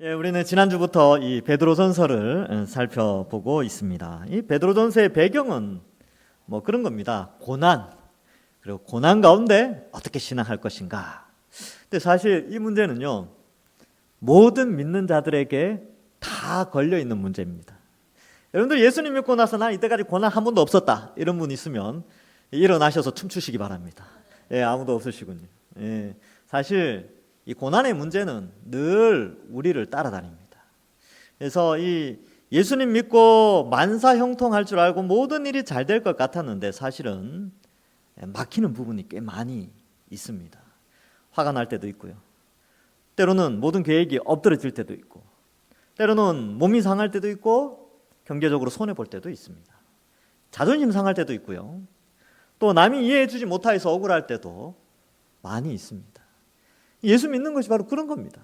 우리는 지난주부터 이 베드로전서를 살펴보고 있습니다. 이 베드로전서의 배경은 뭐 그런 겁니다. 고난, 그리고 고난 가운데 어떻게 신앙할 것인가. 근데 사실 이 문제는요, 모든 믿는 자들에게 다 걸려 있는 문제입니다. 여러분들 예수님 믿고 나서 난 이때까지 고난 한 번도 없었다, 이런 분 있으면 일어나셔서 춤추시기 바랍니다. 아무도 없으시군요. 사실 이 고난의 문제는 늘 우리를 따라다닙니다. 그래서 이 예수님 믿고 만사형통할 줄 알고 모든 일이 잘 될 것 같았는데 사실은 막히는 부분이 꽤 많이 있습니다. 화가 날 때도 있고요. 때로는 모든 계획이 엎드러질 때도 있고, 때로는 몸이 상할 때도 있고, 경제적으로 손해볼 때도 있습니다. 자존심 상할 때도 있고요. 또 남이 이해해주지 못해서 억울할 때도 많이 있습니다. 예수 믿는 것이 바로 그런 겁니다.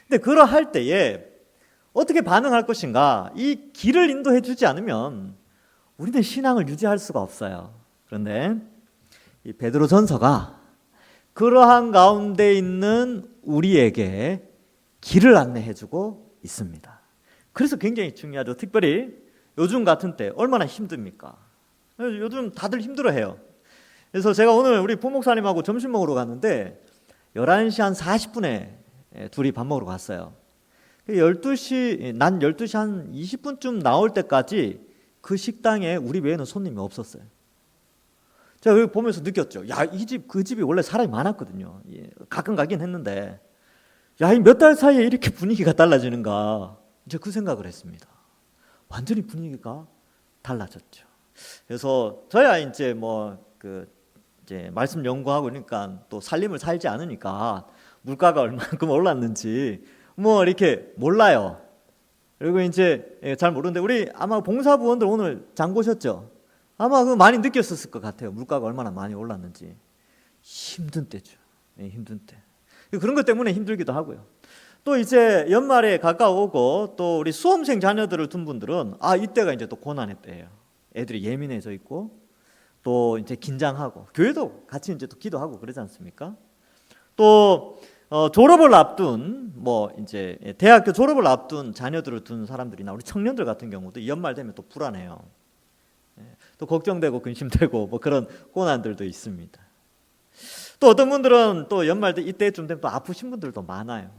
근데 그러할 때에 어떻게 반응할 것인가, 이 길을 인도해 주지 않으면 우리는 신앙을 유지할 수가 없어요. 그런데 이 베드로전서가 그러한 가운데 있는 우리에게 길을 안내해 주고 있습니다. 그래서 굉장히 중요하죠. 특별히 요즘 같은 때 얼마나 힘듭니까? 요즘 다들 힘들어해요. 그래서 제가 오늘 우리 부목사님하고 점심 먹으러 갔는데 11시 한 40분에 둘이 밥 먹으러 갔어요. 12시, 난 12시 한 20분쯤 나올 때까지 그 식당에 우리 외에는 손님이 없었어요. 제가 여기 보면서 느꼈죠. 야, 이 집, 그 집이 원래 사람이 많았거든요. 가끔 가긴 했는데, 야, 이 몇 달 사이에 이렇게 분위기가 달라지는가. 이제 그 생각을 했습니다. 완전히 분위기가 달라졌죠. 그래서 저야 이제 이제 말씀 연구하고 그러니까 또 살림을 살지 않으니까 물가가 얼마만큼 올랐는지 이렇게 몰라요. 그리고 이제 잘 모르는데 우리 아마 봉사부원들 오늘 장 보셨죠? 아마 그 많이 느꼈었을 것 같아요. 물가가 얼마나 많이 올랐는지. 힘든 때죠. 힘든 때. 그런 것 때문에 힘들기도 하고요. 또 이제 연말에 가까우고 또 우리 수험생 자녀들을 둔 분들은 이때가 이제 또 고난의 때예요. 애들이 예민해져 있고 또 이제 긴장하고 교회도 같이 이제 또 기도하고 그러지 않습니까? 또 졸업을 앞둔 이제 대학교 졸업을 앞둔 자녀들을 둔 사람들이나 우리 청년들 같은 경우도 이 연말 되면 또 불안해요. 또 걱정되고 근심되고 그런 고난들도 있습니다. 또 어떤 분들은 또 연말 이때쯤 되면 또 아프신 분들도 많아요.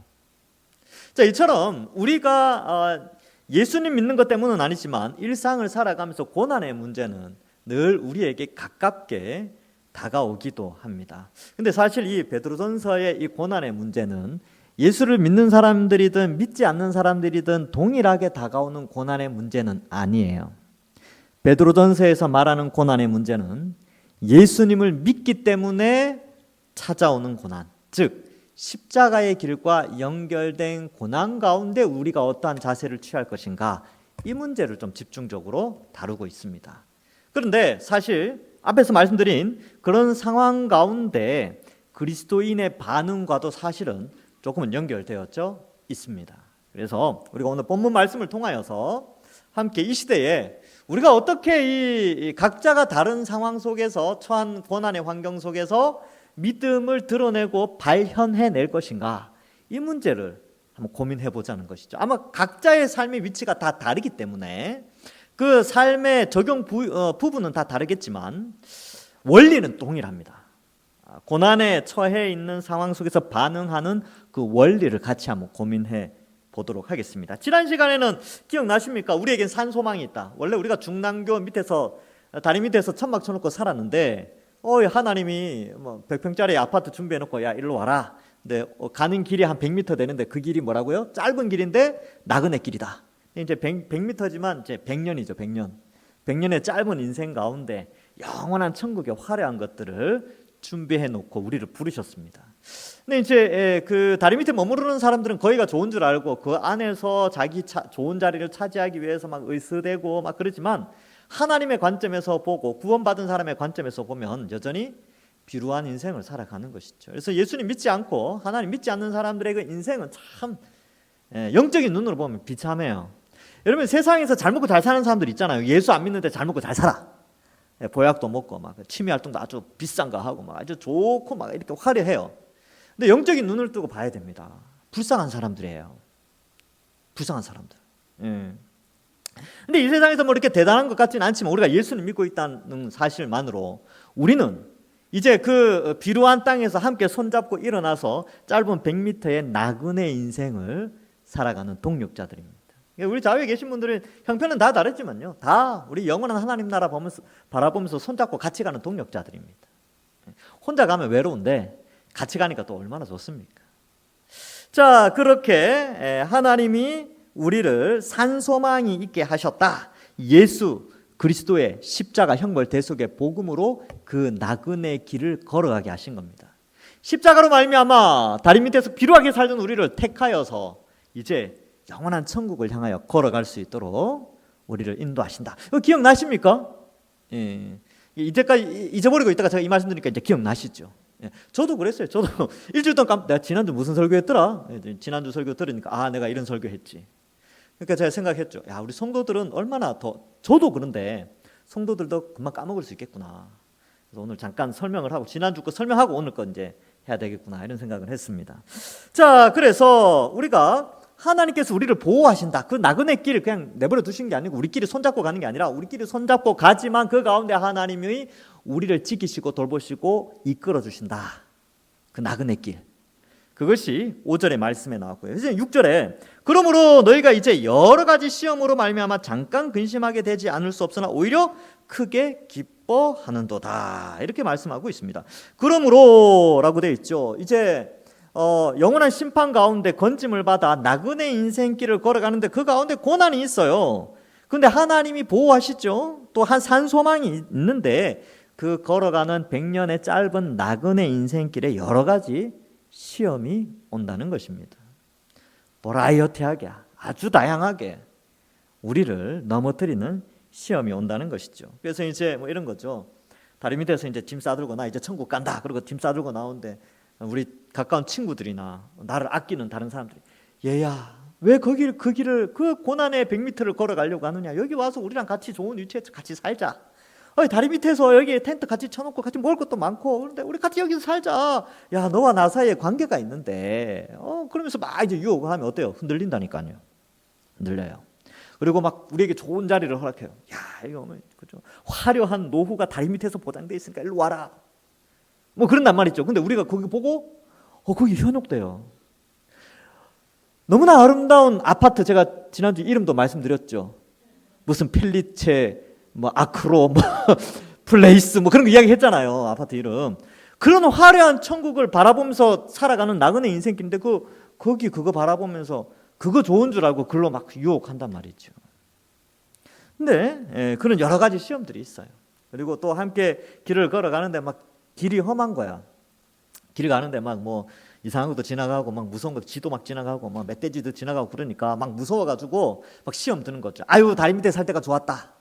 자, 이처럼 우리가 예수님 믿는 것 때문은 아니지만 일상을 살아가면서 고난의 문제는 늘 우리에게 가깝게 다가오기도 합니다. 근데 사실 이 베드로전서의 이 고난의 문제는 예수를 믿는 사람들이든 믿지 않는 사람들이든 동일하게 다가오는 고난의 문제는 아니에요. 베드로전서에서 말하는 고난의 문제는 예수님을 믿기 때문에 찾아오는 고난, 즉 십자가의 길과 연결된 고난 가운데 우리가 어떠한 자세를 취할 것인가, 이 문제를 좀 집중적으로 다루고 있습니다. 그런데 사실 앞에서 말씀드린 그런 상황 가운데 그리스도인의 반응과도 사실은 조금은 연결되어져 있습니다. 그래서 우리가 오늘 본문 말씀을 통하여서 함께 이 시대에 우리가 어떻게 이 각자가 다른 상황 속에서 처한 고난의 환경 속에서 믿음을 드러내고 발현해낼 것인가, 이 문제를 한번 고민해 보자는 것이죠. 아마 각자의 삶의 위치가 다 다르기 때문에 그 삶의 적용 부분은 다 다르겠지만 원리는 동일합니다. 고난에 처해 있는 상황 속에서 반응하는 그 원리를 같이 한번 고민해 보도록 하겠습니다. 지난 시간에는 기억나십니까? 우리에겐 산 소망이 있다. 원래 우리가 중랑교 밑에서 다리 밑에서 천막 쳐놓고 살았는데 하나님이 100평짜리 아파트 준비해놓고 야 일로 와라. 근데 가는 길이 한 100m 되는데 그 길이 뭐라고요? 짧은 길인데 나그네 길이다. 이제 100m지만 이제 100년이죠. 100년. 100년의 짧은 인생 가운데 영원한 천국의 화려한 것들을 준비해 놓고 우리를 부르셨습니다. 근데 이제 그 다리 밑에 머무르는 사람들은 거기가 좋은 줄 알고 그 안에서 자기 좋은 자리를 차지하기 위해서 막 의스대고 막 그러지만 하나님의 관점에서 보고 구원받은 사람의 관점에서 보면 여전히 비루한 인생을 살아가는 것이죠. 그래서 예수님 믿지 않고 하나님 믿지 않는 사람들의 그 인생은 참 영적인 눈으로 보면 비참해요. 여러분 세상에서 잘 먹고 잘 사는 사람들 있잖아요. 예수 안 믿는데 잘 먹고 잘 살아. 보약도 먹고 막 취미 활동도 아주 비싼 거 하고 막 아주 좋고 막 이렇게 화려해요. 근데 영적인 눈을 뜨고 봐야 됩니다. 불쌍한 사람들이에요. 불쌍한 사람들. 예. 근데 이 세상에서 뭐 이렇게 대단한 것 같지는 않지만 우리가 예수님 믿고 있다는 사실만으로 우리는 이제 그 비루한 땅에서 함께 손잡고 일어나서 짧은 100m의 나그네 인생을 살아가는 동력자들입니다. 우리 좌우에 계신 분들은 형편은 다 다르지만요, 다 우리 영원한 하나님 나라 바라보면서 손잡고 같이 가는 동력자들입니다. 혼자 가면 외로운데 같이 가니까 또 얼마나 좋습니까? 자, 그렇게 하나님이 우리를 산소망이 있게 하셨다. 예수 그리스도의 십자가 형벌 대속의 복음으로 그 나그네 길을 걸어가게 하신 겁니다. 십자가로 말미암아 다리 밑에서 비루하게 살던 우리를 택하여서 이제 영원한 천국을 향하여 걸어갈 수 있도록 우리를 인도하신다. 이거 기억나십니까? 예. 이제까지 잊어버리고 있다가 제가 이 말씀 드리니까 이제 기억나시죠? 예. 저도 그랬어요. 저도 일주일 동안 내가 지난주 무슨 설교했더라? 지난주 설교 들으니까 내가 이런 설교했지. 그러니까 제가 생각했죠. 야, 우리 성도들은 얼마나 더, 저도 그런데 성도들도 금방 까먹을 수 있겠구나. 그래서 오늘 잠깐 설명을 하고 지난주 거 설명하고 오늘 거 이제 해야 되겠구나 이런 생각을 했습니다. 자, 그래서 우리가 하나님께서 우리를 보호하신다. 그 나그네 길 그냥 내버려 두신 게 아니고 우리끼리 손잡고 가는 게 아니라 우리끼리 손잡고 가지만 그 가운데 하나님이 우리를 지키시고 돌보시고 이끌어 주신다. 그 나그네 길. 그것이 5절의 말씀에 나왔고요. 이제 6절에 그러므로 너희가 이제 여러 가지 시험으로 말미암아 잠깐 근심하게 되지 않을 수 없으나 오히려 크게 기뻐하는도다. 이렇게 말씀하고 있습니다. 그러므로라고 되어 있죠. 이제 영원한 심판 가운데 건짐을 받아 나그네 인생길을 걸어가는데 그 가운데 고난이 있어요. 그런데 하나님이 보호하시죠. 또 한 산소망이 있는데 그 걸어가는 100년의 짧은 나그네 인생길에 여러 가지 시험이 온다는 것입니다. 버라이어티하게 아주 다양하게 우리를 넘어뜨리는 시험이 온다는 것이죠. 그래서 이제 뭐 이런 거죠. 다리 밑에서 이제 짐 싸들고 나 이제 천국 간다. 그리고 짐 싸들고 나오는데 우리 가까운 친구들이나 나를 아끼는 다른 사람들이 얘야 왜 그 길을 그 고난의 100m를 걸어가려고 하느냐. 여기 와서 우리랑 같이 좋은 위치에서 같이 살자. 다리 밑에서 여기 텐트 같이 쳐놓고 같이 먹을 것도 많고 그런데 우리 같이 여기서 살자. 야, 너와 나 사이에 관계가 있는데 그러면서 막 이제 유혹을 하면 어때요? 흔들린다니까요. 흔들려요. 그리고 막 우리에게 좋은 자리를 허락해요. 야, 이거 그죠? 화려한 노후가 다리 밑에서 보장돼 있으니까 일로 와라. 뭐 그런단 말이죠. 근데 우리가 거기 보고 거기 현혹돼요. 너무나 아름다운 아파트, 제가 지난주 이름도 말씀드렸죠. 무슨 펠리체 뭐 아크로 뭐 플레이스 뭐 그런 거 이야기 했잖아요. 아파트 이름. 그런 화려한 천국을 바라보면서 살아가는 나그네 인생길인데 거기 그거 바라보면서 그거 좋은 줄 알고 글로 막 유혹한단 말이죠. 근데 그런 여러 가지 시험들이 있어요. 그리고 또 함께 길을 걸어가는데 막 길이 험한 거야. 길 가는데 막 뭐 이상한 것도 지나가고 막 무서운 것도 쥐도 막 지나가고 막 멧돼지도 지나가고 그러니까 막 무서워가지고 막 시험 드는 거죠. 아유, 다리 밑에 살 때가 좋았다.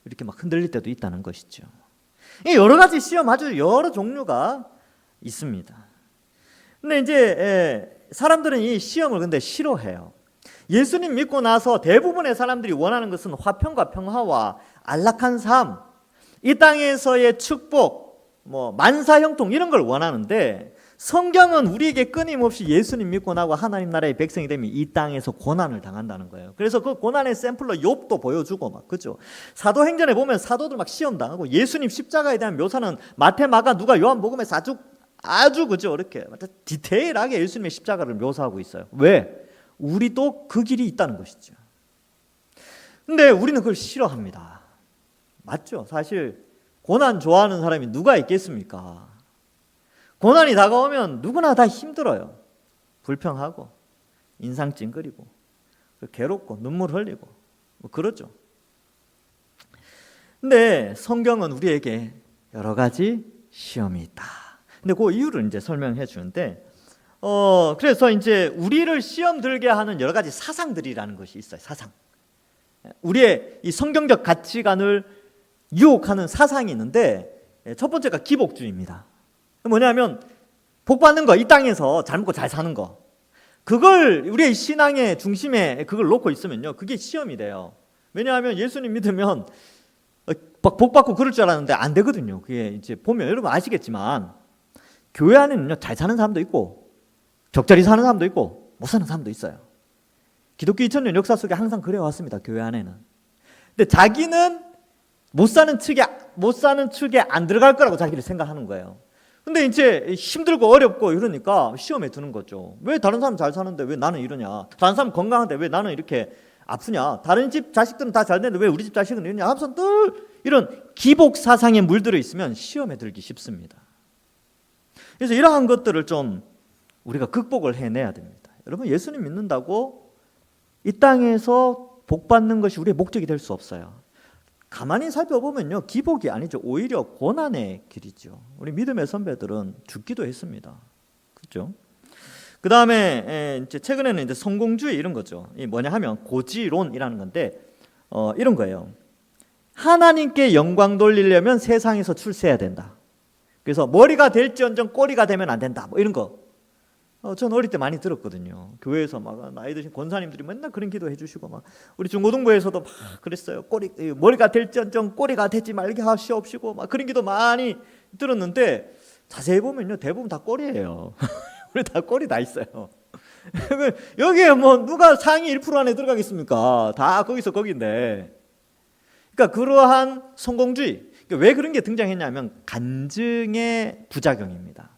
이렇게 막 흔들릴 때도 있다는 것이죠. 여러 가지 시험 아주 여러 종류가 있습니다. 근데 이제 사람들은 이 시험을 근데 싫어해요. 예수님 믿고 나서 대부분의 사람들이 원하는 것은 화평과 평화와 안락한 삶, 이 땅에서의 축복, 뭐 만사형통 이런 걸 원하는데 성경은 우리에게 끊임없이 예수님 믿고 나고 하나님 나라의 백성이 되면 이 땅에서 고난을 당한다는 거예요. 그래서 그 고난의 샘플로 욥도 보여주고 막 그죠. 사도행전에 보면 사도들 막 시험 당하고 예수님 십자가에 대한 묘사는 마태, 마가, 누가, 요한복음에서 아주 그죠 이렇게 디테일하게 예수님의 십자가를 묘사하고 있어요. 왜? 우리도 그 길이 있다는 것이죠. 근데 우리는 그걸 싫어합니다. 맞죠? 사실 고난 좋아하는 사람이 누가 있겠습니까? 고난이 다가오면 누구나 다 힘들어요. 불평하고 인상 찡그리고 괴롭고 눈물 흘리고 뭐 그러죠. 근데 성경은 우리에게 여러 가지 시험이 있다. 근데 그 이유를 이제 설명해 주는데 그래서 이제 우리를 시험 들게 하는 여러 가지 사상들이라는 것이 있어요. 사상. 우리의 이 성경적 가치관을 유혹하는 사상이 있는데 첫 번째가 기복주의입니다. 뭐냐면 복 받는 거, 이 땅에서 잘 먹고 잘 사는 거, 그걸 우리의 신앙의 중심에 그걸 놓고 있으면요 그게 시험이 돼요. 왜냐하면 예수님 믿으면 복 받고 그럴 줄 알았는데 안 되거든요. 그게 이제 보면 여러분 아시겠지만 교회 안에는요 잘 사는 사람도 있고 적절히 사는 사람도 있고 못 사는 사람도 있어요. 기독교 2000년 역사 속에 항상 그래왔습니다. 교회 안에는. 근데 자기는 못 사는 축에 안 들어갈 거라고 자기를 생각하는 거예요. 근데 이제 힘들고 어렵고 이러니까 시험에 드는 거죠. 왜 다른 사람 잘 사는데 왜 나는 이러냐? 다른 사람 건강한데 왜 나는 이렇게 아프냐? 다른 집 자식들은 다 잘 되는데 왜 우리 집 자식은 이러냐? 하면서 늘 이런 기복 사상에 물들어 있으면 시험에 들기 쉽습니다. 그래서 이러한 것들을 좀 우리가 극복을 해내야 됩니다. 여러분, 예수님 믿는다고 이 땅에서 복 받는 것이 우리의 목적이 될 수 없어요. 가만히 살펴보면요, 기복이 아니죠. 오히려 고난의 길이죠. 우리 믿음의 선배들은 죽기도 했습니다. 그렇죠? 그 다음에 이제 최근에는 이제 성공주의 이런 거죠. 이 뭐냐 하면 고지론이라는 건데 이런 거예요. 하나님께 영광 돌리려면 세상에서 출세해야 된다. 그래서 머리가 될지언정 꼬리가 되면 안 된다. 뭐 이런 거. 전 어릴 때 많이 들었거든요. 교회에서 막 나이 드신 권사님들이 맨날 그런 기도해 주시고 막 우리 중고등부에서도 막 그랬어요. 머리가 될지언정 꼬리가 되지 말게 하시옵시고 막 그런 기도 많이 들었는데 자세히 보면요, 대부분 다 꼬리예요. 우리 다 꼬리 다 있어요. 여기에 뭐 누가 상위 1% 안에 들어가겠습니까? 다 거기서 거긴데. 그러니까 그러한 성공주의. 왜 그런 게 등장했냐면 간증의 부작용입니다.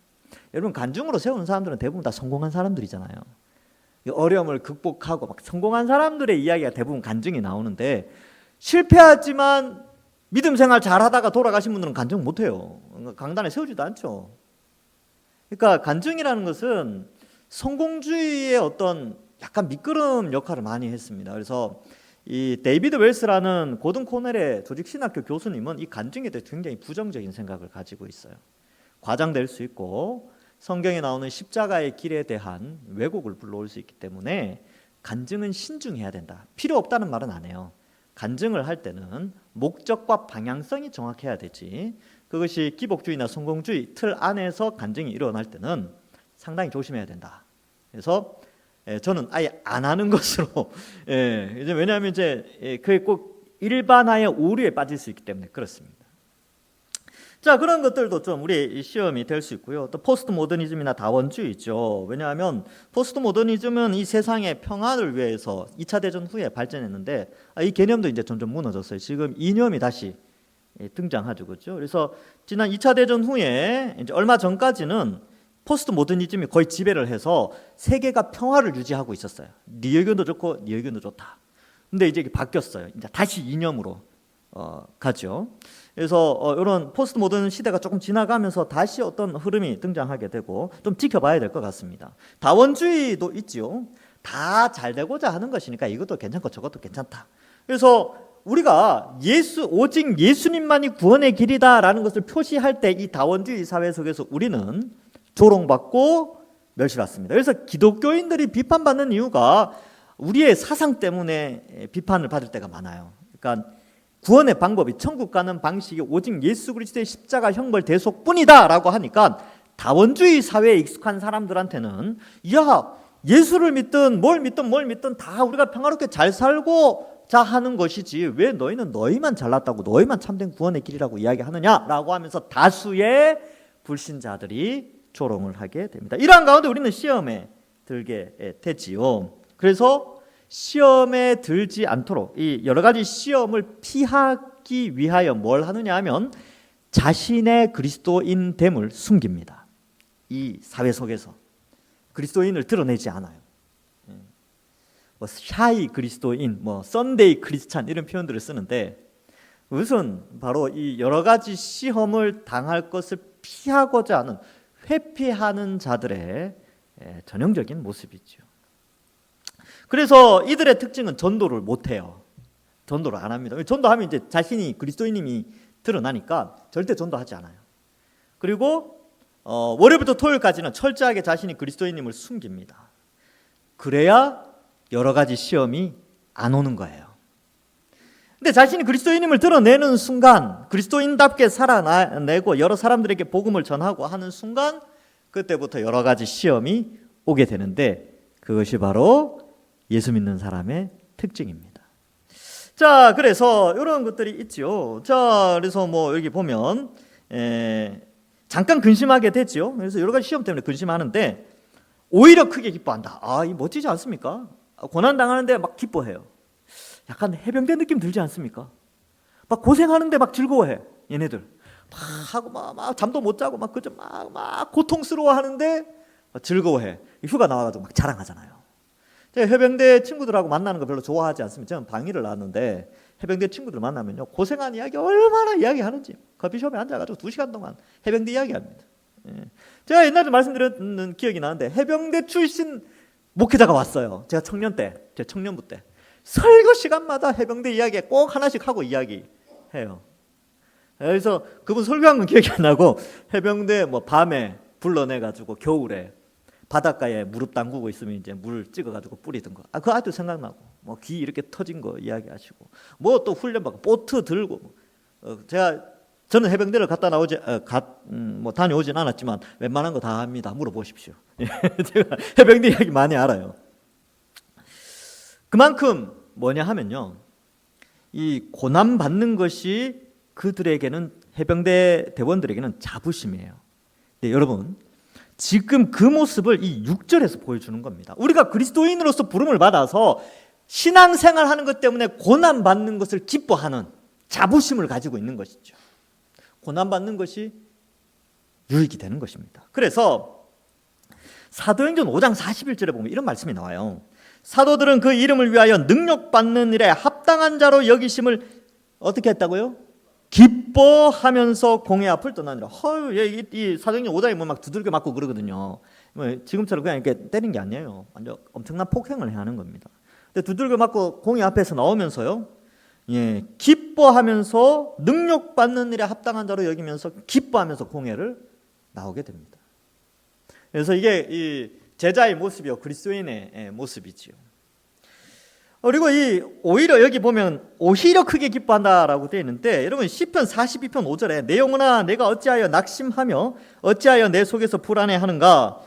여러분, 간증으로 세우는 사람들은 대부분 다 성공한 사람들이잖아요. 어려움을 극복하고 막 성공한 사람들의 이야기가 대부분 간증이 나오는데, 실패하지만 믿음 생활 잘하다가 돌아가신 분들은 간증 못해요. 강단에 세우지도 않죠. 그러니까 간증이라는 것은 성공주의의 어떤 약간 미끄럼 역할을 많이 했습니다. 그래서 이 데이비드 웰스라는 고든 코넬의 조직신학교 교수님은 이 간증에 대해 굉장히 부정적인 생각을 가지고 있어요. 과장될 수 있고 성경에 나오는 십자가의 길에 대한 왜곡을 불러올 수 있기 때문에 간증은 신중해야 된다. 필요 없다는 말은 안 해요. 간증을 할 때는 목적과 방향성이 정확해야 되지, 그것이 기복주의나 성공주의 틀 안에서 간증이 일어날 때는 상당히 조심해야 된다. 그래서 저는 아예 안 하는 것으로, 이제 왜냐하면 이제 그게 꼭 일반화의 오류에 빠질 수 있기 때문에 그렇습니다. 자, 그런 것들도 좀 우리 시험이 될 수 있고요. 또 포스트 모더니즘이나 다원주의죠. 왜냐하면 포스트 모더니즘은 이 세상의 평안을 위해서 2차 대전 후에 발전했는데 이 개념도 이제 점점 무너졌어요. 지금 이념이 다시 등장하죠, 그렇죠? 그래서 지난 2차 대전 후에 이제 얼마 전까지는 포스트 모더니즘이 거의 지배를 해서 세계가 평화를 유지하고 있었어요. 네 의견도 좋고 네 의견도 좋다. 근데 이제 바뀌었어요. 이제 다시 이념으로 가죠. 그래서 이런 포스트 모던 시대가 조금 지나가면서 다시 어떤 흐름이 등장하게 되고 좀 지켜봐야 될 것 같습니다. 다원주의도 있죠. 다 잘 되고자 하는 것이니까 이것도 괜찮고 저것도 괜찮다. 그래서 우리가 오직 예수님만이 구원의 길이다라는 것을 표시할 때 이 다원주의 사회 속에서 우리는 조롱받고 멸시받습니다. 그래서 기독교인들이 비판받는 이유가 우리의 사상 때문에 비판을 받을 때가 많아요. 그러니까 구원의 방법이, 천국 가는 방식이 오직 예수 그리스도의 십자가 형벌 대속뿐이다 라고 하니까 다원주의 사회에 익숙한 사람들한테는 야, 예수를 믿든 뭘 믿든 다 우리가 평화롭게 잘 살고자 하는 것이지 왜 너희는 너희만 잘났다고 너희만 참된 구원의 길이라고 이야기하느냐라고 하면서 다수의 불신자들이 조롱을 하게 됩니다. 이러한 가운데 우리는 시험에 들게 되지요. 그래서 시험에 들지 않도록 이 여러 가지 시험을 피하기 위하여 뭘 하느냐 하면 자신의 그리스도인됨을 숨깁니다. 이 사회 속에서 그리스도인을 드러내지 않아요. 뭐 샤이 그리스도인, 뭐 썬데이 크리스찬 이런 표현들을 쓰는데 그것은 바로 이 여러 가지 시험을 당할 것을 피하고자 하는, 회피하는 자들의 전형적인 모습이죠. 그래서 이들의 특징은 전도를 못해요. 전도를 안 합니다. 전도하면 이제 자신이 그리스도인임이 드러나니까 절대 전도하지 않아요. 그리고 월요일부터 토요일까지는 철저하게 자신이 그리스도인임을 숨깁니다. 그래야 여러 가지 시험이 안 오는 거예요. 근데 자신이 그리스도인임을 드러내는 순간, 그리스도인답게 살아내고 여러 사람들에게 복음을 전하고 하는 순간, 그때부터 여러 가지 시험이 오게 되는데 그것이 바로 예수 믿는 사람의 특징입니다. 자, 그래서 이런 것들이 있죠. 자, 그래서 뭐 여기 보면 잠깐 근심하게 되죠. 그래서 여러 가지 시험 때문에 근심하는데 오히려 크게 기뻐한다. 이 멋지지 않습니까? 고난 당하는데 막 기뻐해요. 약간 해병대 느낌 들지 않습니까? 막 고생하는데 막 즐거워해. 얘네들 막 하고 막 잠도 못 자고 막 그저 막 고통스러워하는데 즐거워해. 휴가 나와가지고 막 자랑하잖아요. 제가 해병대 친구들하고 만나는 거 별로 좋아하지 않습니다. 저는 방위를 나왔는데 해병대 친구들 만나면요, 고생한 이야기 얼마나 이야기하는지 커피숍에 앉아가지고 2시간 동안 해병대 이야기합니다. 예. 제가 옛날에 말씀드렸는 기억이 나는데 해병대 출신 목회자가 왔어요. 제가 청년 때, 제 청년부 때 설교 시간마다 해병대 이야기 꼭 하나씩 하고 이야기해요. 그래서 그분 설교한 건 기억이 안 나고 해병대 뭐 밤에 불러내가지고 겨울에 바닷가에 무릎 담그고 있으면 이제 물 찍어가지고 뿌리던 거, 그거 아직도 생각나고, 뭐 귀 이렇게 터진 거 이야기하시고, 뭐 또 훈련 받고 보트 들고, 저는 해병대를 갔다 나오지 뭐 다녀오진 않았지만 웬만한 거 다 합니다. 물어보십시오. 제가 해병대 이야기 많이 알아요. 그만큼 뭐냐 하면요, 이 고난 받는 것이 그들에게는, 해병대 대원들에게는 자부심이에요. 네, 여러분, 지금 그 모습을 이 6절에서 보여주는 겁니다. 우리가 그리스도인으로서 부름을 받아서 신앙생활 하는 것 때문에 고난 받는 것을 기뻐하는 자부심을 가지고 있는 것이죠. 고난 받는 것이 유익이 되는 것입니다. 그래서 사도행전 5장 41절에 보면 이런 말씀이 나와요. 사도들은 그 이름을 위하여 능력받는 일에 합당한 자로 여기심을 어떻게 했다고요? 기뻐하면서 공회 앞을 떠나니라. 이 사도행전 5장에 뭐 막 두들겨 맞고 그러거든요. 뭐 지금처럼 그냥 이렇게 때린 게 아니에요. 완전 엄청난 폭행을 해야 하는 겁니다. 근데 두들겨 맞고 공회 앞에서 나오면서요, 예, 기뻐하면서 능력받는 일에 합당한 자로 여기면서 기뻐하면서 공회를 나오게 됩니다. 그래서 이게 이 제자의 모습이요, 그리스도인의 모습이지요. 그리고 오히려 여기 보면 오히려 크게 기뻐한다라고 되어 있는데, 여러분 시편 42편 5절에 내 영혼아 내가 어찌하여 낙심하며 어찌하여 내 속에서 불안해하는가,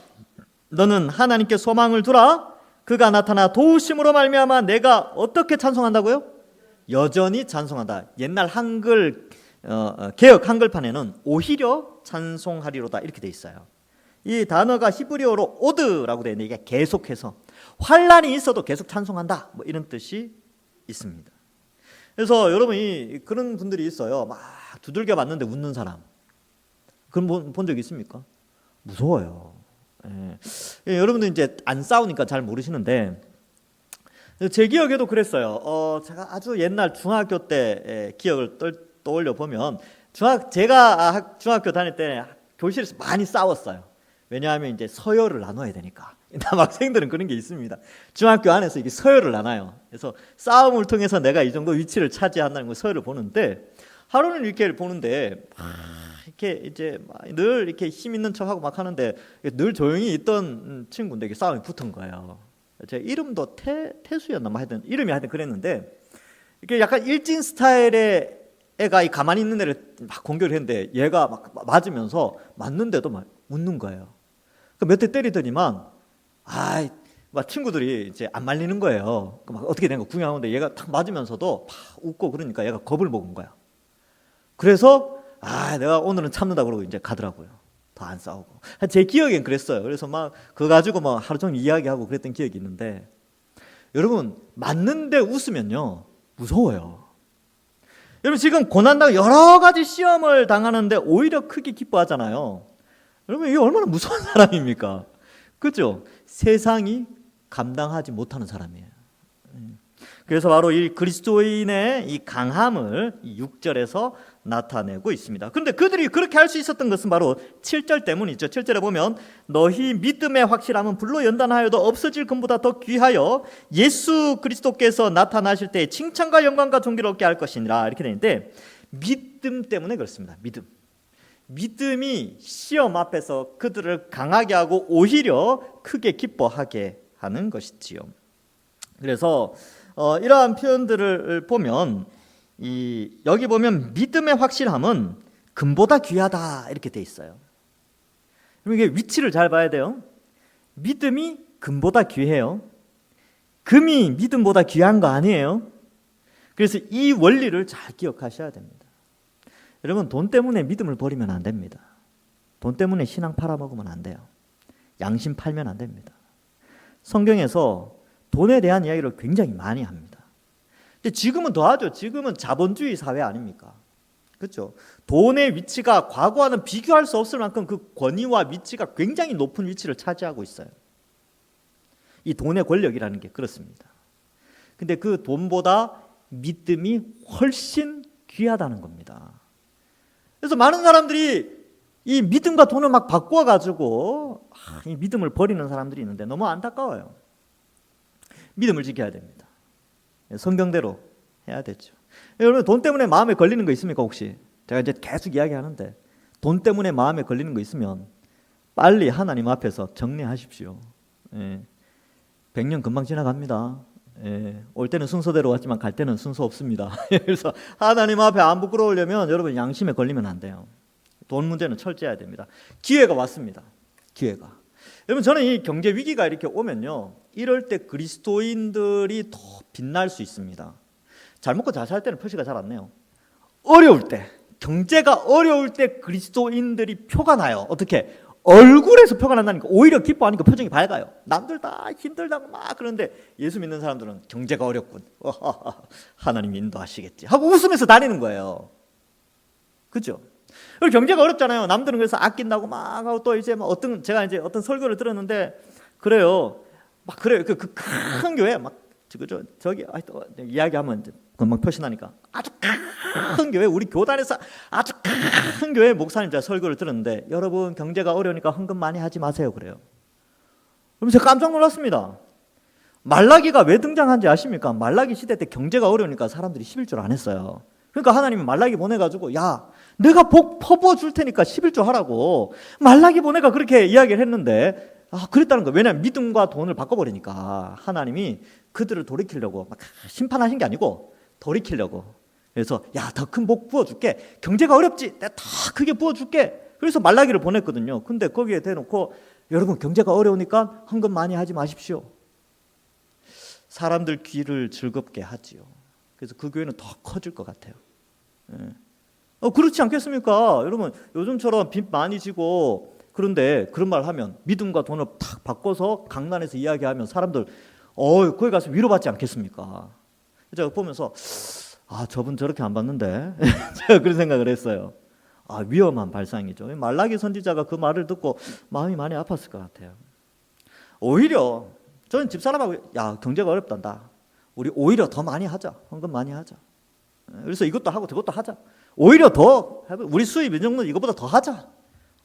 너는 하나님께 소망을 두라. 그가 나타나 도우심으로 말미암아 내가 어떻게 찬송한다고요? 여전히 찬송한다. 옛날 한글 개역 한글판에는 오히려 찬송하리로다 이렇게 돼 있어요. 이 단어가 히브리어로 오드라고 되어 있는데, 이게 계속해서 환란이 있어도 계속 찬송한다, 뭐 이런 뜻이 있습니다. 그래서 여러분이 그런 분들이 있어요. 막 두들겨 맞는데 웃는 사람, 그런 본 적 있습니까? 무서워요. 예, 여러분들 이제 안 싸우니까 잘 모르시는데, 제 기억에도 그랬어요. 제가 아주 옛날 중학교 때 기억을 떠올려 보면, 제가 중학교 다닐 때 교실에서 많이 싸웠어요. 왜냐하면 이제 서열을 나눠야 되니까. 남학생들은 그런 게 있습니다. 중학교 안에서 이게 서열을 나눠요. 그래서 싸움을 통해서 내가 이 정도 위치를 차지한다는 걸 서열을 보는데, 하루는 이렇게 보는데 이렇게 이제 늘 이렇게 힘 있는 척하고 막 하는데, 늘 조용히 있던 친구인데 이게 싸움이 붙은 거예요. 제 이름도 태수였나 뭐 하여튼 이름이 하여튼 그랬는데, 이게 약간 일진 스타일의 애가 가만히 있는 애를 막 공격을 했는데, 얘가 막 맞으면서 맞는데도 막 웃는 거예요. 몇 대 때리더니만 막 친구들이 이제 안 말리는 거예요. 막 어떻게 된 거 구경하는데 얘가 탁 맞으면서도 막 웃고 그러니까 얘가 겁을 먹은 거야. 그래서 내가 오늘은 참는다 그러고 이제 가더라고요. 더 안 싸우고. 제 기억엔 그랬어요. 그래서 막 그거 가지고 막 하루 종일 이야기하고 그랬던 기억이 있는데, 여러분 맞는데 웃으면요 무서워요. 여러분 지금 고난당하고 여러 가지 시험을 당하는데 오히려 크게 기뻐하잖아요. 여러분 이게 얼마나 무서운 사람입니까? 그렇죠? 세상이 감당하지 못하는 사람이에요. 그래서 바로 이 그리스도인의 이 강함을 이 6절에서 나타내고 있습니다. 그런데 그들이 그렇게 할 수 있었던 것은 바로 7절 때문이죠. 7절에 보면 너희 믿음의 확실함은 불로 연단하여도 없어질 금보다 더 귀하여 예수 그리스도께서 나타나실 때 칭찬과 영광과 존귀를 얻게 할 것이니라 이렇게 되는데, 믿음 때문에 그렇습니다. 믿음이 시험 앞에서 그들을 강하게 하고 오히려 크게 기뻐하게 하는 것이지요. 그래서 이러한 표현들을 보면 여기 보면 믿음의 확실함은 금보다 귀하다 이렇게 돼 있어요. 이게 위치를 잘 봐야 돼요. 믿음이 금보다 귀해요. 금이 믿음보다 귀한 거 아니에요. 그래서 이 원리를 잘 기억하셔야 됩니다. 여러분 돈 때문에 믿음을 버리면 안 됩니다. 돈 때문에 신앙 팔아먹으면 안 돼요. 양심 팔면 안 됩니다. 성경에서 돈에 대한 이야기를 굉장히 많이 합니다. 근데 지금은 더하죠. 지금은 자본주의 사회 아닙니까? 그렇죠? 돈의 위치가 과거와는 비교할 수 없을 만큼 그 권위와 위치가 굉장히 높은 위치를 차지하고 있어요. 이 돈의 권력이라는 게 그렇습니다. 근데 그 돈보다 믿음이 훨씬 귀하다는 겁니다. 그래서 많은 사람들이 이 믿음과 돈을 막 바꿔가지고 이 믿음을 버리는 사람들이 있는데 너무 안타까워요. 믿음을 지켜야 됩니다. 성경대로 해야 되죠. 여러분 돈 때문에 마음에 걸리는 거 있습니까 혹시? 제가 이제 계속 이야기하는데 돈 때문에 마음에 걸리는 거 있으면 빨리 하나님 앞에서 정리하십시오. 100년 금방 지나갑니다. 올 때는 순서대로 왔지만 갈 때는 순서 없습니다. 그래서 하나님 앞에 안 부끄러우려면 여러분 양심에 걸리면 안 돼요. 돈 문제는 철저해야 됩니다. 기회가 왔습니다. 기회가. 여러분 저는 이 경제 위기가 이렇게 오면요, 이럴 때 그리스도인들이 더 빛날 수 있습니다. 잘 먹고 잘 살 때는 표시가 잘 안 나요. 어려울 때, 경제가 어려울 때 그리스도인들이 표가 나요. 어떻게? 얼굴에서 표가 난다니까. 오히려 기뻐하니까 표정이 밝아요. 남들 다 힘들다고 막 그러는데 예수 믿는 사람들은 경제가 어렵군, 하나님이 인도하시겠지 하고 웃으면서 다니는 거예요. 그죠? 그리고 경제가 어렵잖아요. 남들은 그래서 아낀다고 막 하고 또 이제 막 제가 이제 어떤 설교를 들었는데 그래요. 막 그래요. 그 큰 교회 막 저기 이야기하면 이제 금방 표시나니까 아주 큰 교회, 우리 교단에서 아주 큰 교회 목사님 제가 설교를 들었는데, 여러분 경제가 어려우니까 헌금 많이 하지 마세요 그래요. 그럼 제가 깜짝 놀랐습니다. 말라기가 왜 등장한지 아십니까? 말라기 시대 때 경제가 어려우니까 사람들이 11조 안 했어요. 그러니까 하나님이 말라기 보내가지고 야, 내가 복 퍼부어 줄 테니까 11조 하라고 말라기 보내가 그렇게 이야기를 했는데, 그랬다는 거예요. 왜냐하면 믿음과 돈을 바꿔버리니까 하나님이 그들을 돌이키려고 막 심판하신 게 아니고 돌이키려고. 그래서 야, 더 큰 복 부어줄게. 경제가 어렵지? 내가 더 크게 부어줄게. 그래서 말라기를 보냈거든요. 근데 거기에 대놓고 여러분 경제가 어려우니까 헌금 많이 하지 마십시오. 사람들 귀를 즐겁게 하지요. 그래서 그 교회는 더 커질 것 같아요. 그렇지 않겠습니까? 여러분 요즘처럼 빚 많이 지고 그런데 그런 말 하면 믿음과 돈을 탁 바꿔서 강단에서 이야기하면 사람들 거기 가서 위로받지 않겠습니까? 제가 보면서 저분 저렇게 안 받는데 제가 그런 생각을 했어요. 위험한 발상이죠. 말라기 선지자가 그 말을 듣고 마음이 많이 아팠을 것 같아요. 오히려 저는 집사람하고 야, 경제가 어렵단다. 우리 오히려 더 많이 하자. 헌금 많이 하자. 그래서 이것도 하고 저것도 하자. 오히려 더 우리 수입 이 정도는 이거보다 더 하자.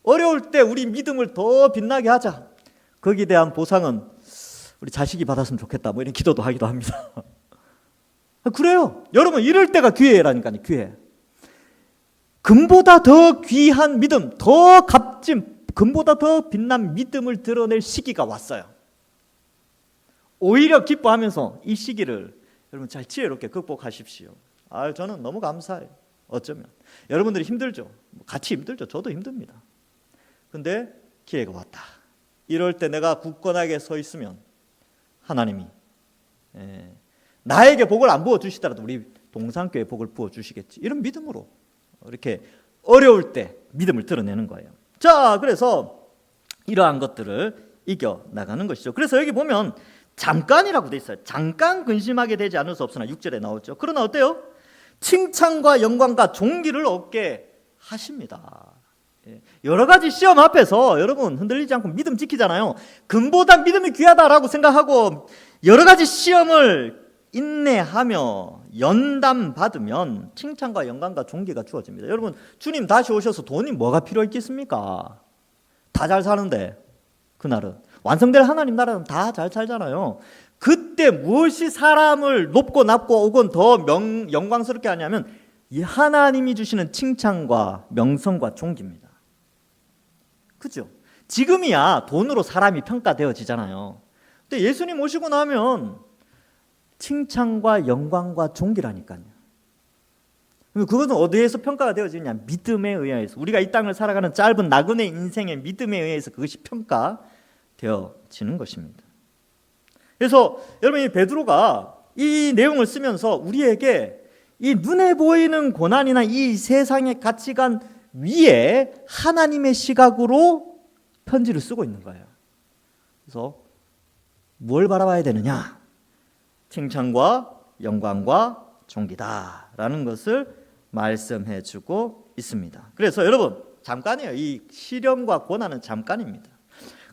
어려울 때 우리 믿음을 더 빛나게 하자. 거기에 대한 보상은 우리 자식이 받았으면 좋겠다. 뭐 이런 기도도 하기도 합니다. 그래요. 여러분 이럴 때가 기회라니까요. 기회. 금보다 더 귀한 믿음, 더 값진, 금보다 더 빛난 믿음을 드러낼 시기가 왔어요. 오히려 기뻐하면서 이 시기를 여러분 잘 지혜롭게 극복하십시오. 저는 너무 감사해요. 어쩌면 여러분들이 힘들죠. 같이 힘들죠. 저도 힘듭니다. 근데 기회가 왔다. 이럴 때 내가 굳건하게 서 있으면 하나님이 나에게 복을 안 부어주시더라도 우리 동산교회 복을 부어주시겠지. 이런 믿음으로 이렇게 어려울 때 믿음을 드러내는 거예요. 자, 그래서 이러한 것들을 이겨나가는 것이죠. 그래서 여기 보면 잠깐이라고 돼 있어요. 잠깐 근심하게 되지 않을 수 없으나 6절에 나오죠. 그러나 어때요? 칭찬과 영광과 존귀를 얻게 하십니다. 여러 가지 시험 앞에서 여러분 흔들리지 않고 믿음 지키잖아요. 금보다 믿음이 귀하다라고 생각하고 여러 가지 시험을 인내하며 연단 받으면 칭찬과 영광과 존귀가 주어집니다. 여러분 주님 다시 오셔서 돈이 뭐가 필요 있겠습니까? 다 잘 사는데 그날은 완성될 하나님 나라는 다 잘 살잖아요. 그때 무엇이 사람을 높고 낮고 혹은 더 영광스럽게 하냐면 이 하나님이 주시는 칭찬과 명성과 존귀입니다. 그죠? 지금이야 돈으로 사람이 평가되어지잖아요. 근데 예수님 오시고 나면 칭찬과 영광과 존귀라니까요. 그것은 어디에서 평가가 되어지냐? 믿음에 의해서. 우리가 이 땅을 살아가는 짧은 나그네 인생의 믿음에 의해서 그것이 평가되어지는 것입니다. 그래서 여러분 이 베드로가 이 내용을 쓰면서 우리에게 이 눈에 보이는 고난이나 이 세상의 가치관 위에 하나님의 시각으로 편지를 쓰고 있는 거예요. 그래서 뭘 바라봐야 되느냐? 칭찬과 영광과 존귀다라는 것을 말씀해 주고 있습니다. 그래서 여러분 잠깐이에요. 이 시련과 고난은 잠깐입니다.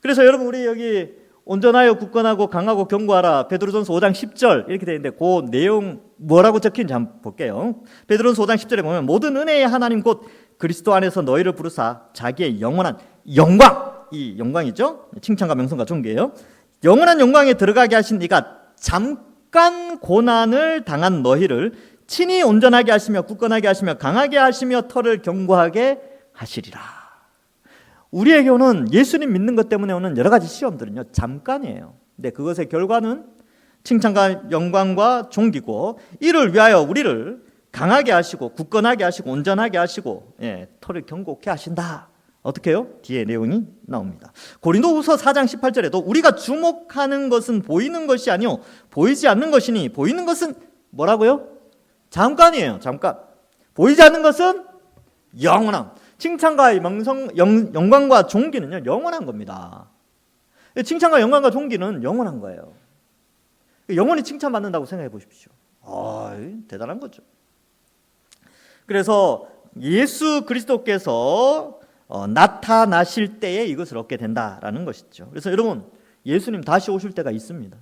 그래서 여러분 우리 여기 온전하여 굳건하고 강하고 견고하라 베드로전서 5장 10절 이렇게 되어 있는데 그 내용 뭐라고 적힌지 한번 볼게요. 베드로전서 5장 10절에 보면 모든 은혜의 하나님 곧 그리스도 안에서 너희를 부르사 자기의 영원한 영광, 이 영광이죠. 칭찬과 명성과 존귀예요. 영원한 영광에 들어가게 하신 이가 잠깐 고난을 당한 너희를 친히 온전하게 하시며 굳건하게 하시며 강하게 하시며 터를 견고하게 하시리라. 우리에게 오는 예수님 믿는 것 때문에 오는 여러 가지 시험들은요 잠깐이에요. 근데 그것의 결과는 칭찬과 영광과 존귀고 이를 위하여 우리를 강하게 하시고 굳건하게 하시고 온전하게 하시고 터를 견고케 하신다. 어떻게 해요? 뒤에 내용이 나옵니다. 고린도후서 4장 18절에도 우리가 주목하는 것은 보이는 것이 아니요 보이지 않는 것이니 보이는 것은 뭐라고요? 잠깐이에요. 잠깐. 보이지 않는 것은 영원함. 칭찬과 영광과 존귀는요 영원한 겁니다. 칭찬과 영광과 존귀는 영원한 거예요. 영원히 칭찬받는다고 생각해 보십시오. 대단한 거죠. 그래서 예수 그리스도께서 나타나실 때에 이것을 얻게 된다라는 것이죠. 그래서 여러분 예수님 다시 오실 때가 있습니다.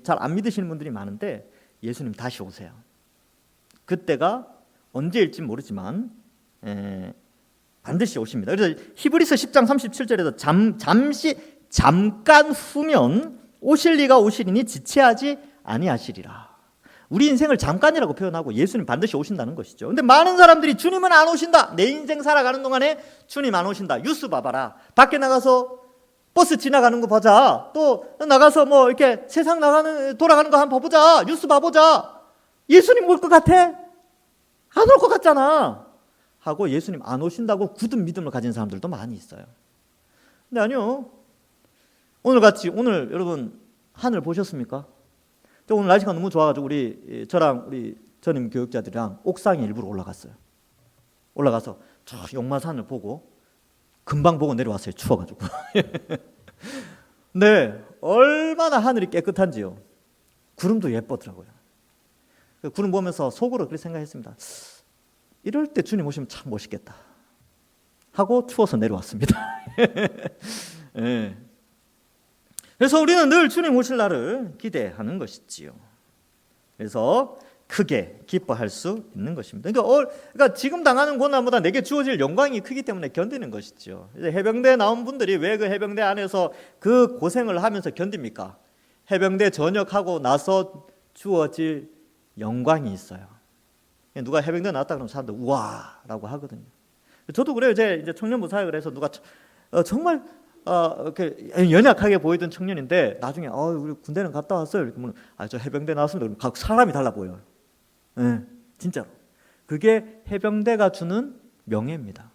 잘 안 믿으시는 분들이 많은데 예수님 다시 오세요. 그때가 언제일지 모르지만 반드시 오십니다. 그래서 히브리서 10장 37절에서 잠깐 후면 오실 리가 오시리니 지체하지 아니하시리라. 우리 인생을 잠깐이라고 표현하고 예수님 반드시 오신다는 것이죠. 근데 많은 사람들이 주님은 안 오신다. 내 인생 살아가는 동안에 주님 안 오신다. 뉴스 봐봐라. 밖에 나가서 버스 지나가는 거 보자. 또 나가서 뭐 이렇게 세상 돌아가는 거 한번 봐보자. 뉴스 봐보자. 예수님 올 것 같아? 안 올 것 같잖아. 하고 예수님 안 오신다고 굳은 믿음을 가진 사람들도 많이 있어요. 근데 아니요. 오늘 여러분 하늘 보셨습니까? 오늘 날씨가 너무 좋아가지고 저랑 우리 전임 교육자들이랑 옥상에 일부러 올라갔어요. 올라가서 저 용마산을 보고 금방 보고 내려왔어요. 추워가지고. 네, 얼마나 하늘이 깨끗한지요. 구름도 예쁘더라고요. 구름 보면서 속으로 그렇게 생각했습니다. 이럴 때 주님 오시면 참 멋있겠다 하고 추워서 내려왔습니다. 네. 그래서 우리는 늘 주님 오실 날을 기대하는 것이지요. 그래서 크게 기뻐할 수 있는 것입니다. 그러니까 지금 당하는 고난보다 내게 주어질 영광이 크기 때문에 견디는 것이죠. 해병대에 나온 분들이 왜 그 해병대 안에서 그 고생을 하면서 견딥니까? 해병대 전역하고 나서 주어질 영광이 있어요. 누가 해병대 나왔다 그러면 사람들 우와라고 하거든요. 저도 그래요. 이제 청년부 사역을 해서 누가 정말 이렇게 연약하게 보이던 청년인데 나중에 우리 군대는 갔다 왔어요. 이렇게 보면 저 해병대 나왔습니다. 그럼 사람이 달라 보여요. 네, 진짜로. 그게 해병대가 주는 명예입니다.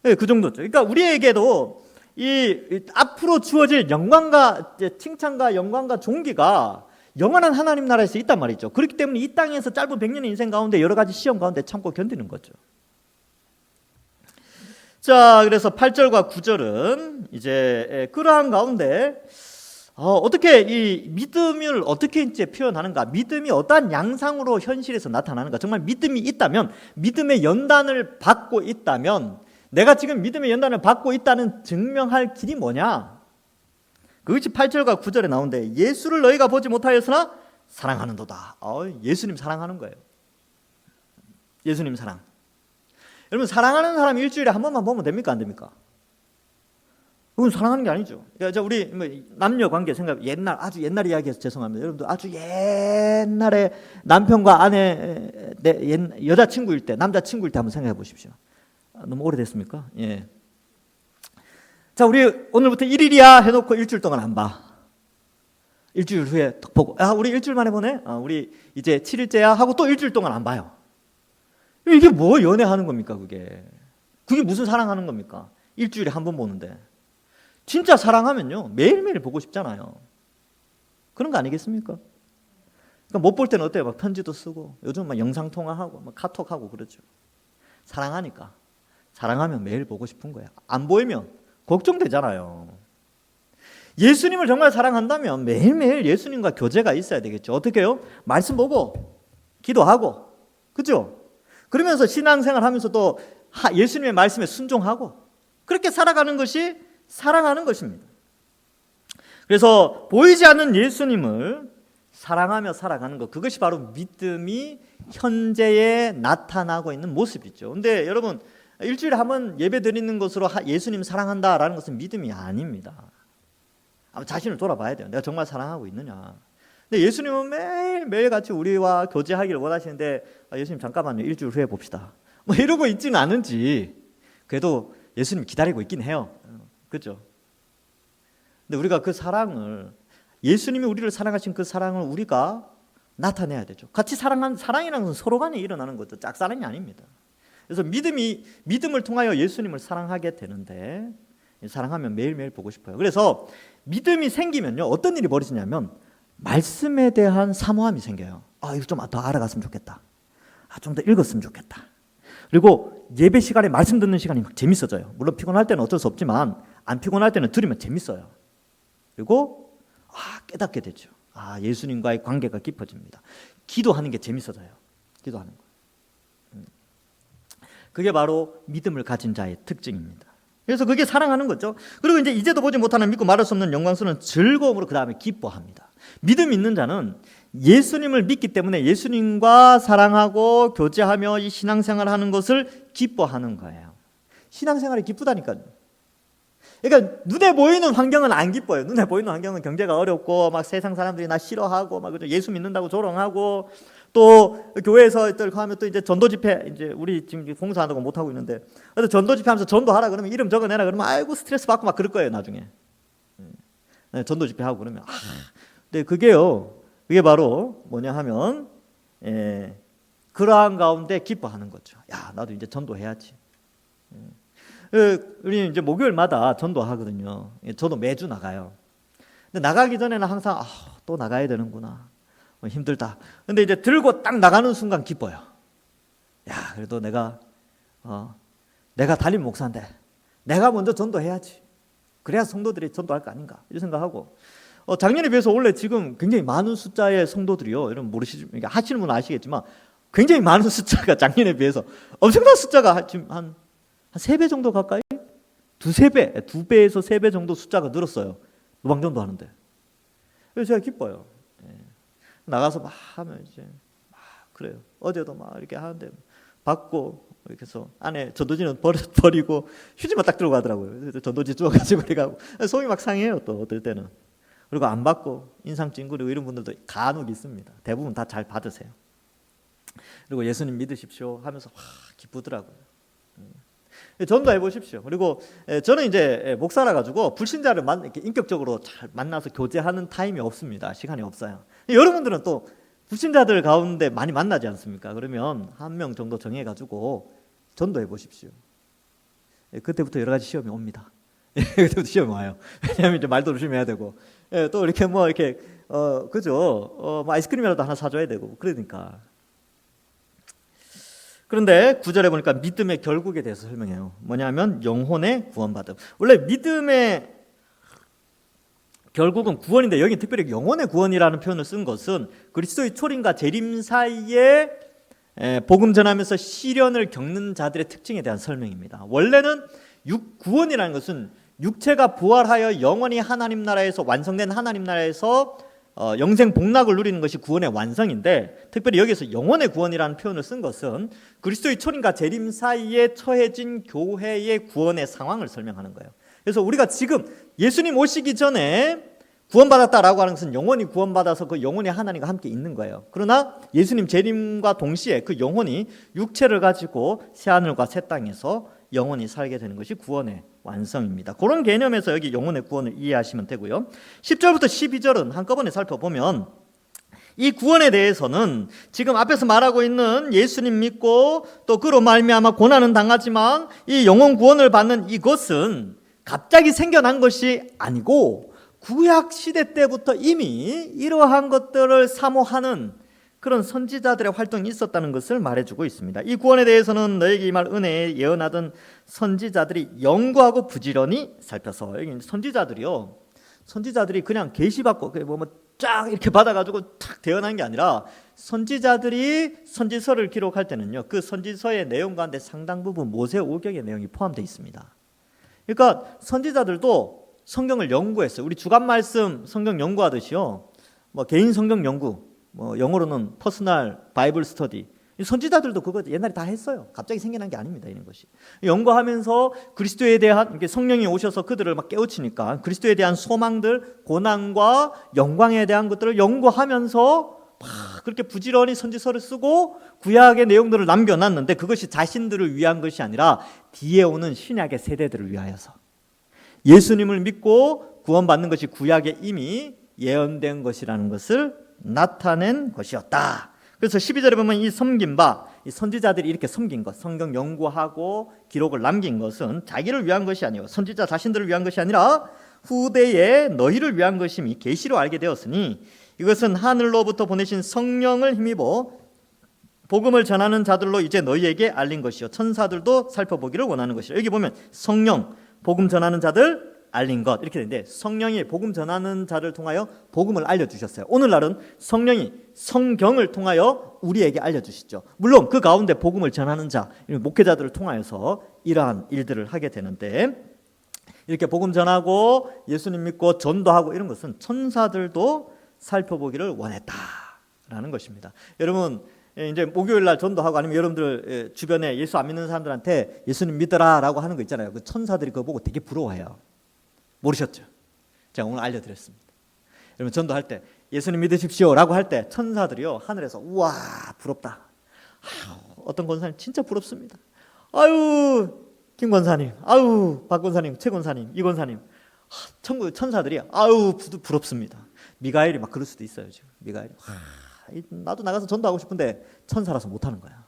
네, 그 정도죠. 그러니까 우리에게도 이 앞으로 주어질 영광과 칭찬과 영광과 존귀가 영원한 하나님 나라에서 있단 말이죠. 그렇기 때문에 이 땅에서 짧은 100년의 인생 가운데 여러 가지 시험 가운데 참고 견디는 거죠. 자, 그래서 8절과 9절은 이제 그러한 가운데 어떻게 이 믿음을 어떻게 이제 표현하는가? 믿음이 어떠한 양상으로 현실에서 나타나는가? 정말 믿음이 있다면, 믿음의 연단을 받고 있다면, 내가 지금 믿음의 연단을 받고 있다는 증명할 길이 뭐냐? 그것이 8절과 9절에 나오는데 예수를 너희가 보지 못하였으나 사랑하는도다. 예수님 사랑하는 거예요. 예수님 사랑. 여러분 사랑하는 사람 일주일에 한 번만 보면 됩니까? 안 됩니까? 그건 사랑하는 게 아니죠. 그러니까 우리 남녀 관계 생각 아주 옛날 이야기해서 죄송합니다. 여러분들 아주 옛날에 남편과 아내 여자친구일 때 남자친구일 때 한번 생각해 보십시오. 너무 오래됐습니까? 예. 자, 우리 오늘부터 1일이야 해놓고 일주일 동안 안 봐. 일주일 후에 딱 보고 우리 일주일 만에 보네? 우리 이제 7일째야 하고 또 일주일 동안 안 봐요. 이게 뭐 연애하는 겁니까? 그게 무슨 사랑하는 겁니까? 일주일에 한 번 보는데. 진짜 사랑하면요 매일매일 보고 싶잖아요. 그런 거 아니겠습니까? 그러니까 못 볼 때는 어때요? 막 편지도 쓰고 요즘 막 영상통화하고 막 카톡하고 그러죠. 사랑하니까. 사랑하면 매일 보고 싶은 거야. 안 보이면 걱정되잖아요. 예수님을 정말 사랑한다면 매일매일 예수님과 교제가 있어야 되겠죠. 어떻게 해요? 말씀 보고 기도하고, 그죠? 그러면서 신앙생활 하면서 또 예수님의 말씀에 순종하고, 그렇게 살아가는 것이 사랑하는 것입니다. 그래서 보이지 않는 예수님을 사랑하며 살아가는 것, 그것이 바로 믿음이 현재에 나타나고 있는 모습이죠. 근데 여러분, 일주일에 한 번 예배 드리는 것으로 예수님 사랑한다라는 것은 믿음이 아닙니다. 자신을 돌아봐야 돼요. 내가 정말 사랑하고 있느냐. 근데 예수님은 매일 같이 우리와 교제하기를 원하시는데, 예수님 잠깐만요, 일주일 후에 봅시다, 뭐 이러고 있지는 않은지, 그래도 예수님 기다리고 있긴 해요. 그렇죠? 근데 우리가 그 사랑을, 예수님이 우리를 사랑하신 그 사랑을 우리가 나타내야 되죠. 같이 사랑이라는 것은 서로 간에 일어나는 것도 짝사랑이 아닙니다. 그래서 믿음을 통하여 예수님을 사랑하게 되는데, 사랑하면 매일매일 보고 싶어요. 그래서 믿음이 생기면요, 어떤 일이 벌어지냐면 말씀에 대한 사모함이 생겨요. 이거 좀 더 알아갔으면 좋겠다. 좀 더 읽었으면 좋겠다. 그리고 예배 시간에 말씀 듣는 시간이 막 재밌어져요. 물론 피곤할 때는 어쩔 수 없지만 안 피곤할 때는 들으면 재밌어요. 그리고 깨닫게 되죠. 예수님과의 관계가 깊어집니다. 기도하는 게 재밌어져요. 기도하는 거. 그게 바로 믿음을 가진 자의 특징입니다. 그래서 그게 사랑하는 거죠. 그리고 이제도 보지 못하는 믿고 말할 수 없는 영광스러운 즐거움으로 그 다음에 기뻐합니다. 믿음 있는 자는 예수님을 믿기 때문에 예수님과 사랑하고 교제하며 이 신앙생활을 하는 것을 기뻐하는 거예요. 신앙생활이 기쁘다니까요. 그러니까 눈에 보이는 환경은 안 기뻐요. 눈에 보이는 환경은 경제가 어렵고 막 세상 사람들이 나 싫어하고 막 예수 믿는다고 조롱하고, 또 교회에서 하면 또 이제 전도 집회, 이제 우리 지금 공사하는 거 못 하고 있는데, 그래서 전도 집회 하면서 전도하라 그러면 이름 적어내라 그러면 아이고 스트레스 받고 막 그럴 거예요 나중에. 전도 집회 하고 그러면 근데 그게 바로 뭐냐 하면 그러한 가운데 기뻐하는 거죠. 나도 이제 전도해야지. 우리 이제 목요일마다 전도하거든요. 저도 매주 나가요. 근데 나가기 전에는 항상 또 나가야 되는구나, 힘들다. 근데 이제 들고 딱 나가는 순간 기뻐요. 그래도 내가 달림 목사인데 내가 먼저 전도해야지. 그래야 성도들이 전도할 거 아닌가, 이런 생각하고, 작년에 비해서 원래 지금 굉장히 많은 숫자의 성도들이요, 여러분 모르시지만, 하시는 분은 아시겠지만 굉장히 많은 숫자가 작년에 비해서 엄청난 숫자가 지금 한 3배 정도 가까이, 2배에서 3배 정도 숫자가 늘었어요. 노방전도 하는데. 그래서 제가 기뻐요. 나가서 막 하면 이제 막 그래요. 어제도 막 이렇게 하는데 받고, 이렇게 해서 안에 전도지는 버리고 휴지만 딱 들고 가더라고요. 그래서 전도지 주워가지고 가고 속이 막 상해요 또 어떨 때는. 그리고 안 받고 인상 찡그리고 이런 분들도 간혹 있습니다. 대부분 다 잘 받으세요. 그리고 예수님 믿으십시오 하면서 기쁘더라고요. 전도해 보십시오. 그리고 저는 이제 목사라 가지고 불신자를 이렇게 인격적으로 잘 만나서 교제하는 타임이 없습니다. 시간이 없어요. 여러분들은 또 불신자들 가운데 많이 만나지 않습니까? 그러면 한 명 정도 정해 가지고 전도해 보십시오. 그때부터 여러 가지 시험이 옵니다. 그때부터 시험이 와요. 왜냐하면 이제 말도 조심해야 되고, 또 이렇게 그죠? 아이스크림이라도 하나 사줘야 되고 그러니까. 그런데 9절에 보니까 믿음의 결국에 대해서 설명해요. 뭐냐면 영혼의 구원받음. 원래 믿음의 결국은 구원인데, 여기 특별히 영혼의 구원이라는 표현을 쓴 것은 그리스도의 초림과 재림 사이에 복음 전하면서 시련을 겪는 자들의 특징에 대한 설명입니다. 원래는 구원이라는 것은 육체가 부활하여 영원히 하나님 나라에서 완성된 하나님 나라에서 영생 복락을 누리는 것이 구원의 완성인데, 특별히 여기서 영혼의 구원이라는 표현을 쓴 것은 그리스도의 초림과 재림 사이에 처해진 교회의 구원의 상황을 설명하는 거예요. 그래서 우리가 지금 예수님 오시기 전에 구원받았다라고 하는 것은 영혼이 구원받아서 그 영혼이 하나님과 함께 있는 거예요. 그러나 예수님 재림과 동시에 그 영혼이 육체를 가지고 새하늘과 새 땅에서 영원히 살게 되는 것이 구원의 완성입니다. 그런 개념에서 여기 영혼의 구원을 이해하시면 되고요. 10절부터 12절은 한꺼번에 살펴보면 이 구원에 대해서는 지금 앞에서 말하고 있는 예수님 믿고 또 그로 말미암아 고난은 당하지만 이 영혼 구원을 받는 이것은 갑자기 생겨난 것이 아니고 구약 시대 때부터 이미 이러한 것들을 사모하는 그런 선지자들의 활동이 있었다는 것을 말해주고 있습니다. 이 구원에 대해서는 너에게 임할 은혜에 예언하던 선지자들이 연구하고 부지런히 살펴서, 여기 선지자들이요, 선지자들이 그냥 계시받고 쫙 이렇게 받아가지고 탁 대언한 게 아니라 선지자들이 선지서를 기록할 때는요, 그 선지서의 내용 가운데 상당 부분 모세 오경의 내용이 포함되어 있습니다. 그러니까 선지자들도 성경을 연구했어요. 우리 주간 말씀 성경 연구하듯이요, 개인 성경 연구, 영어로는 퍼스널 바이블 스터디, 선지자들도 그거 옛날에 다 했어요. 갑자기 생겨난 게 아닙니다. 이런 것이 연구하면서 그리스도에 대한, 성령이 오셔서 그들을 막 깨우치니까 그리스도에 대한 소망들, 고난과 영광에 대한 것들을 연구하면서 막 그렇게 부지런히 선지서를 쓰고 구약의 내용들을 남겨놨는데, 그것이 자신들을 위한 것이 아니라 뒤에 오는 신약의 세대들을 위하여서 예수님을 믿고 구원받는 것이 구약에 이미 예언된 것이라는 것을 나타낸 것이었다. 그래서 12절에 보면 이 섬긴 바, 이 선지자들이 이렇게 섬긴 것, 성경 연구하고 기록을 남긴 것은 자기를 위한 것이 아니요 선지자 자신들을 위한 것이 아니라 후대에 너희를 위한 것임이 계시로 알게 되었으니, 이것은 하늘로부터 보내신 성령을 힘입어 복음을 전하는 자들로 이제 너희에게 알린 것이요 천사들도 살펴보기를 원하는 것이요. 여기 보면 성령, 복음 전하는 자들, 알린 것, 이렇게 되는데, 성령이 복음 전하는 자를 통하여 복음을 알려주셨어요. 오늘날은 성령이 성경을 통하여 우리에게 알려주시죠. 물론 그 가운데 복음을 전하는 자, 목회자들을 통하여서 이러한 일들을 하게 되는데, 이렇게 복음 전하고 예수님 믿고 전도하고 이런 것은 천사들도 살펴보기를 원했다라는 것입니다. 여러분, 이제 목요일 날 전도하고 아니면 여러분들 주변에 예수 안 믿는 사람들한테 예수님 믿어라라고 하는 거 있잖아요. 그 천사들이 그거 보고 되게 부러워해요. 모르셨죠? 제가 오늘 알려드렸습니다. 여러분, 전도할 때 예수님 믿으십시오라고 할 때 천사들이요, 하늘에서 우와 부럽다. 어떤 권사님 진짜 부럽습니다. 아유 김 권사님, 아유 박 권사님, 최 권사님, 이 권사님, 천국 천사들이 아유 부럽습니다. 미가엘이 막 그럴 수도 있어요. 지금 미가엘이 나도 나가서 전도하고 싶은데 천사라서 못하는 거야.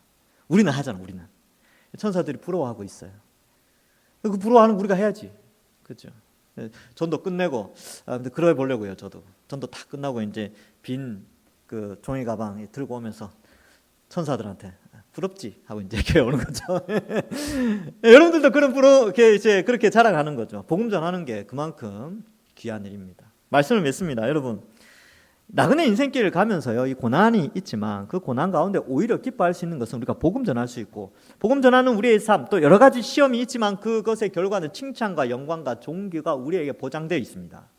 우리는 하잖아. 우리는 천사들이 부러워하고 있어요. 그 부러워하는 우리가 해야지, 그렇죠? 전도 끝내고 근데 그래 보려고요. 저도 전도 다 끝나고 이제 빈 그 종이 가방 들고 오면서 천사들한테 부럽지 하고 이제 교회 오는 거죠. 여러분들도 그렇게 자랑하는 거죠. 복음 전하는 게 그만큼 귀한 일입니다. 말씀을 맺습니다. 여러분, 나그네 인생길을 가면서요, 이 고난이 있지만 그 고난 가운데 오히려 기뻐할 수 있는 것은 우리가 복음 전할 수 있고, 복음 전하는 우리의 삶, 또 여러 가지 시험이 있지만 그것의 결과는 칭찬과 영광과 존귀가 우리에게 보장되어 있습니다.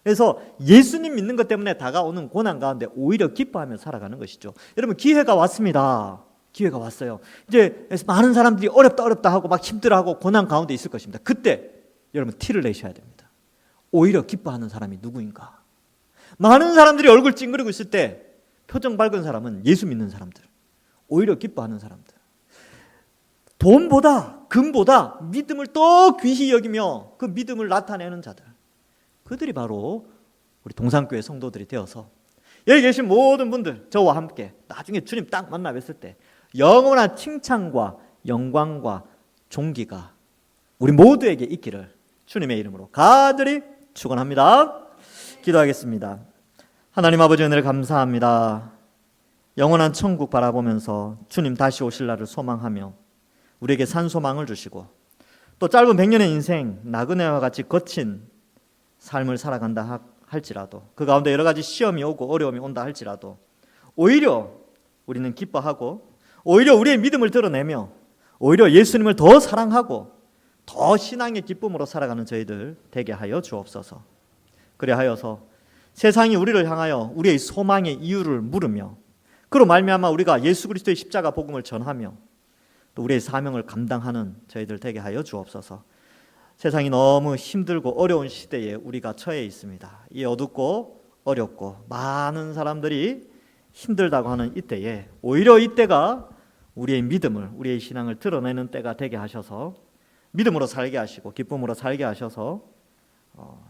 그래서 예수님 믿는 것 때문에 다가오는 고난 가운데 오히려 기뻐하며 살아가는 것이죠. 여러분, 기회가 왔습니다. 기회가 왔어요. 이제 많은 사람들이 어렵다 하고 막 힘들어하고 고난 가운데 있을 것입니다. 그때 여러분 티를 내셔야 됩니다. 오히려 기뻐하는 사람이 누구인가? 많은 사람들이 얼굴 찡그리고 있을 때 표정 밝은 사람은 예수 믿는 사람들, 오히려 기뻐하는 사람들, 돈보다 금보다 믿음을 더 귀히 여기며 그 믿음을 나타내는 자들, 그들이 바로 우리 동산교회 성도들이 되어서 여기 계신 모든 분들, 저와 함께 나중에 주님 딱 만나 뵀을 때 영원한 칭찬과 영광과 존귀가 우리 모두에게 있기를 주님의 이름으로 간절히 축원합니다. 기도하겠습니다. 하나님 아버지, 은혜를 감사합니다. 영원한 천국 바라보면서 주님 다시 오실 날을 소망하며 우리에게 산소망을 주시고, 또 짧은 100년의 인생 나그네와 같이 거친 삶을 살아간다 할지라도, 그 가운데 여러 가지 시험이 오고 어려움이 온다 할지라도 오히려 우리는 기뻐하고, 오히려 우리의 믿음을 드러내며 오히려 예수님을 더 사랑하고 더 신앙의 기쁨으로 살아가는 저희들 되게 하여 주옵소서. 그래 하여서 세상이 우리를 향하여 우리의 소망의 이유를 물으며, 그로 말미암아 우리가 예수 그리스도의 십자가 복음을 전하며 또 우리의 사명을 감당하는 저희들 되게 하여 주옵소서. 세상이 너무 힘들고 어려운 시대에 우리가 처해 있습니다. 이 어둡고 어렵고 많은 사람들이 힘들다고 하는 이때에 오히려 이때가 우리의 믿음을, 우리의 신앙을 드러내는 때가 되게 하셔서 믿음으로 살게 하시고 기쁨으로 살게 하셔서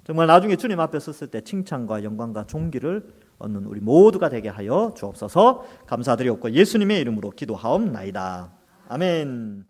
정말 나중에 주님 앞에 섰을 때 칭찬과 영광과 존귀를 얻는 우리 모두가 되게 하여 주옵소서. 감사드리옵고 예수님의 이름으로 기도하옵나이다. 아멘.